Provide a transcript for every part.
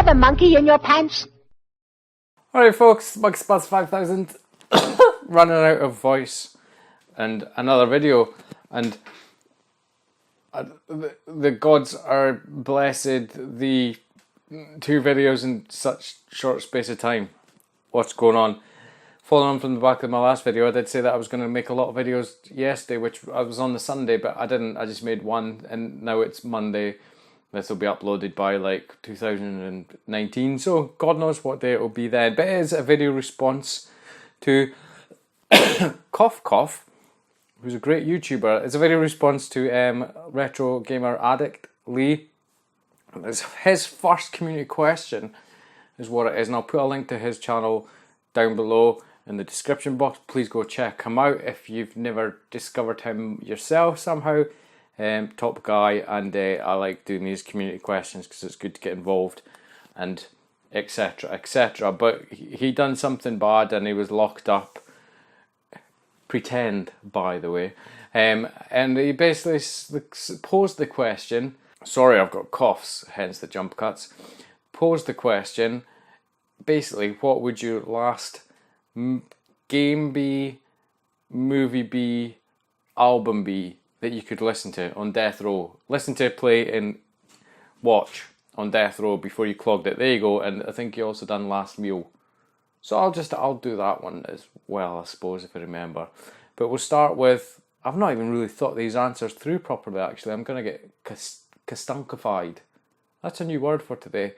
have a monkey in your pants? Alright folks, MonkeySpots5000 running out of voice and another video, and the gods are blessed, the 2 videos in such short space of time. What's going on? Following on from the back of my last video, I did say that I was going to make a lot of videos yesterday, which I was on the Sunday, but I didn't. I just made one, and now it's Monday. This will be uploaded by like 2019, so God knows what day it will be then. But it is a video response to Cough Cough, who's a great YouTuber. It's a video response to RetroGamerAddict Lee. It's his first community question is what it is, and I'll put a link to his channel down below in the description box. Please go check him out if you've never discovered him yourself somehow. Top guy, and I like doing these community questions because it's good to get involved and etc etc. But he done something bad and he was locked up. Pretend, by the way, and he basically posed the question. Sorry, I've got coughs, hence the jump cuts. Posed the question. Basically, what would your last game be, movie be, album be that you could listen to on death row? Listen to, play and watch on death row before you clogged it. There you go. And I think you also done last meal. So I'll do that one as well, I suppose, if I remember. But we'll start with, I've not even really thought these answers through properly actually. I'm going to get castunkified. That's a new word for today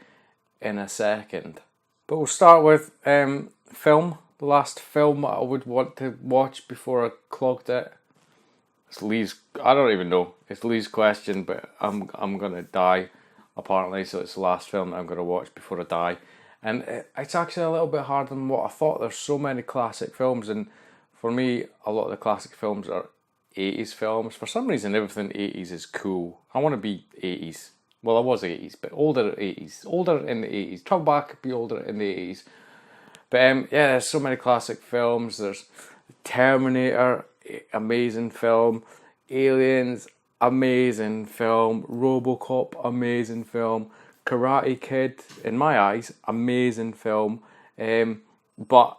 in a second. But we'll start with film. The last film I would want to watch before I clogged it. It's Lee's. I don't even know. It's Lee's question, but I'm gonna die apparently. So it's the last film that I'm gonna watch before I die, and it's actually a little bit harder than what I thought. There's so many classic films, and for me, a lot of the classic films are 80s films. For some reason, everything 80s is cool. I want to be 80s. Well, I was 80s, but older 80s, older in the 80s. Travel back, be older in the 80s. But yeah, there's so many classic films. There's Terminator, amazing film. Aliens, amazing film. RoboCop, amazing film. Karate Kid, in my eyes, amazing film. But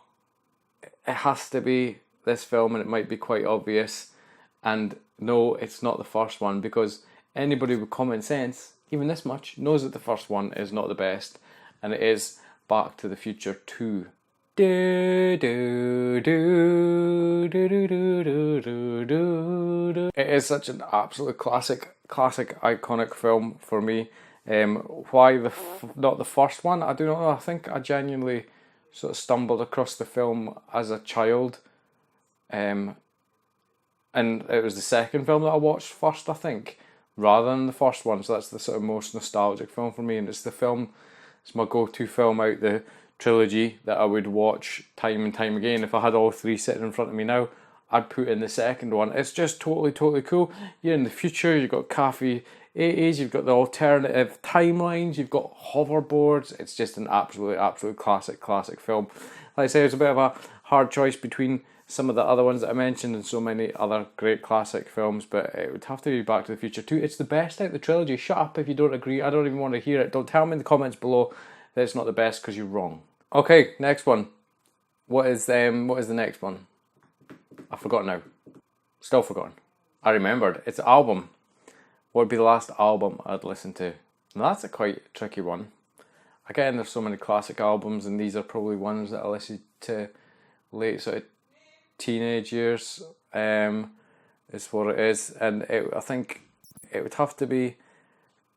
it has to be this film, and it might be quite obvious. And no, it's not the first one, because anybody with common sense, even this much, knows that the first one is not the best, and it is Back to the Future 2. It is such an absolute classic, iconic film for me. Why not the first one? I do not know. I think I genuinely sort of stumbled across the film as a child, and it was the second film that I watched first, I think, rather than the first one. So that's the sort of most nostalgic film for me, and it's my go-to film out the trilogy that I would watch time and time again. If I had all 3 sitting in front of me now, I'd put in the second one. It's just totally cool. You're in the future, you've got cafe 80s, you've got the alternative timelines, you've got hoverboards. It's just an absolute classic film. Like I say, it's a bit of a hard choice between some of the other ones that I mentioned and so many other great classic films, but it would have to be Back to the Future 2. It's the best out of the trilogy. Shut up if you don't agree. I don't even want to hear it. Don't tell me in the comments below that it's not the best, because you're wrong. Okay, next one. What is the next one? I've forgotten now. Still forgotten. I remembered. It's an album. What would be the last album I'd listen to? Now that's a quite tricky one. Again, there's so many classic albums, and these are probably ones that I listened to late sort of teenage years. Is what it is, and I think it would have to be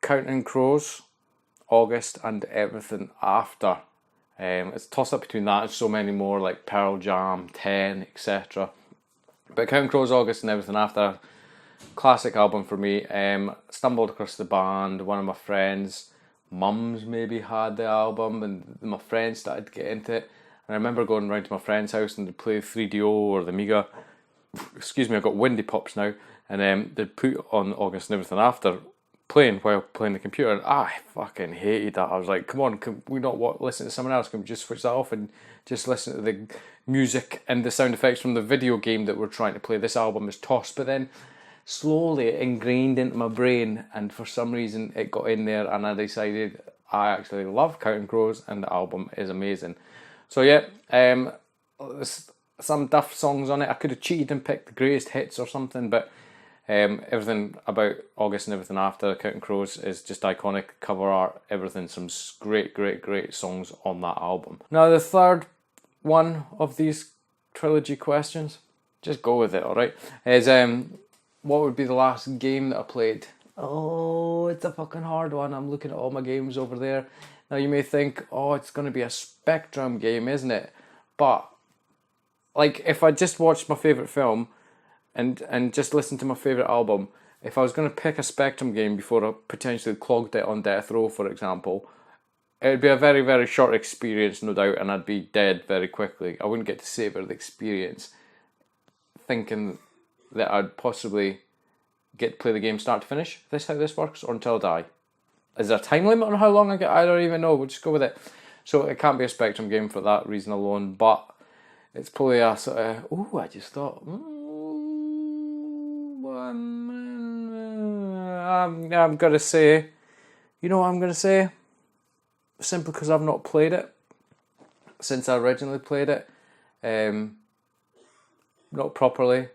Counting Crows, August, and everything after. It's tossed up between that and so many more, like Pearl Jam, 10, etc. But Counting Crows, August, and everything after, classic album for me. Stumbled across the band. One of my friends' mums maybe had the album, and my friends started to get into it. And I remember going round to my friend's house and they'd play 3DO or the Amiga. Excuse me, I've got windy pops now. And they'd put on August and everything after, playing while playing the computer, and I fucking hated that. I was like, come on, can we not listen to someone else? Can we just switch that off and just listen to the music and the sound effects from the video game that we're trying to play? This album is tossed, but then slowly it ingrained into my brain, and for some reason it got in there, and I decided I actually love Counting Crows, and the album is amazing. So yeah, there's some Duff songs on it. I could have cheated and picked the greatest hits or something, but everything about August and everything after Counting Crows is just iconic. Cover art, everything, some great songs on that album. Now the third one of these trilogy questions, just go with it, alright, is what would be the last game that I played? Oh, it's a fucking hard one. I'm looking at all my games over there. Now you may think, oh, it's going to be a Spectrum game, isn't it? But, like, if I just watched my favourite film and just listened to my favourite album, if I was going to pick a Spectrum game before I potentially clogged it on death row, for example, it would be a very short experience, no doubt, and I'd be dead very quickly. I wouldn't get to savour the experience thinking that I'd possibly get to play the game start to finish. Is this how this works? Or until I die? Is there a time limit on how long I get? I don't even know. We'll just go with it. So it can't be a Spectrum game for that reason alone, but it's probably a sort of... Ooh, I just thought... I'm going to say... You know what I'm going to say? Simply because I've not played it since I originally played it. Not properly.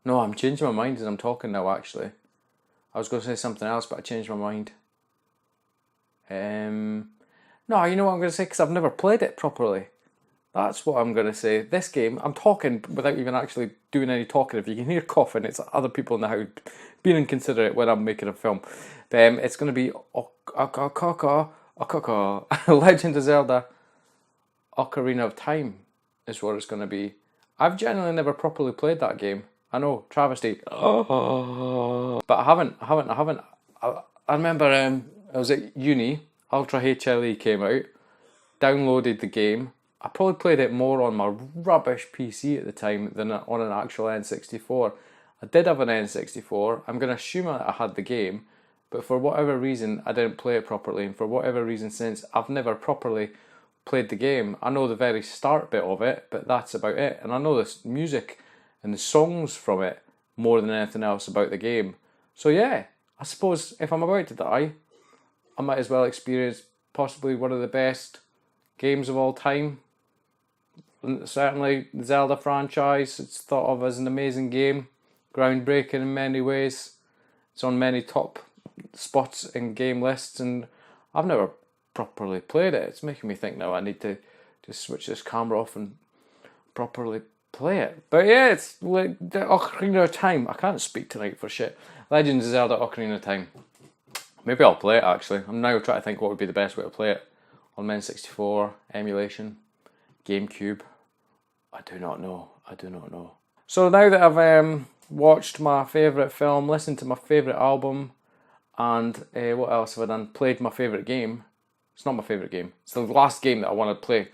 No, I'm changing my mind as I'm talking now, actually. I was going to say something else, but I changed my mind. No, you know what I'm going to say? Because I've never played it properly. That's what I'm going to say. This game, I'm talking without even actually doing any talking. If you can hear coughing, it's other people in the house being inconsiderate when I'm making a film. It's going to be Legend of Zelda Ocarina of Time is what it's going to be. I've genuinely never properly played that game. I know, travesty. But I haven't. I remember I was at uni, Ultra HLE came out, downloaded the game. I probably played it more on my rubbish PC at the time than on an actual N64. I did have an N64. I'm going to assume I had the game, but for whatever reason I didn't play it properly, and for whatever reason since, I've never properly played the game. I know the very start bit of it, but that's about it. And I know the music and the songs from it more than anything else about the game. So yeah, I suppose if I'm about to die, I might as well experience possibly one of the best games of all time. And certainly the Zelda franchise, it's thought of as an amazing game, groundbreaking in many ways. It's on many top spots in game lists, and I've never properly played it. It's making me think now I need to just switch this camera off and properly play it. But yeah, it's like the Ocarina of Time. I can't speak tonight for shit. Legends of Zelda Ocarina of Time. Maybe I'll play it actually. I'm now trying to think what would be the best way to play it. On N64, emulation, GameCube. I do not know. So now that I've watched my favourite film, listened to my favourite album, and what else have I done? Played my favourite game. It's not my favourite game. It's the last game that I want to play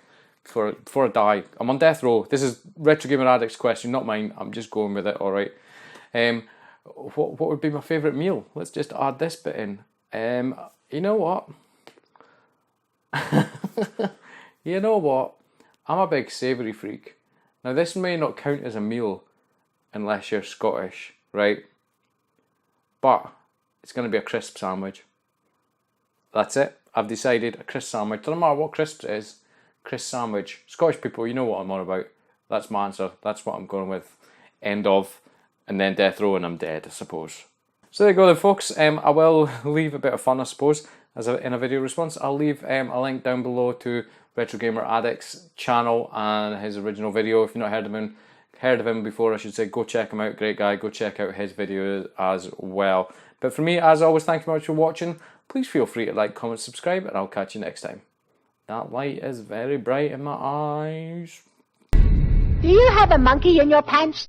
before I die. I'm on death row. This is RetroGamerAddict's question, not mine. I'm just going with it, alright. What would be my favourite meal? Let's just add this bit in. You know what? You know what? I'm a big savoury freak. Now this may not count as a meal unless you're Scottish, right? But it's going to be a crisp sandwich. That's it. I've decided a crisp sandwich. Doesn't matter what crisp it is. Crisp sandwich. Scottish people, you know what I'm on about. That's my answer. That's what I'm going with. End of. And then death row and I'm dead, I suppose. So there you go then, folks. I will leave a bit of fun, I suppose, in a video response. I'll leave a link down below to RetroGamerAddict's channel and his original video. If you've not heard of him before, I should say, go check him out. Great guy. Go check out his videos as well. But for me, as always, thank you very much for watching. Please feel free to like, comment, subscribe, and I'll catch you next time. That light is very bright in my eyes. Do you have a monkey in your pants?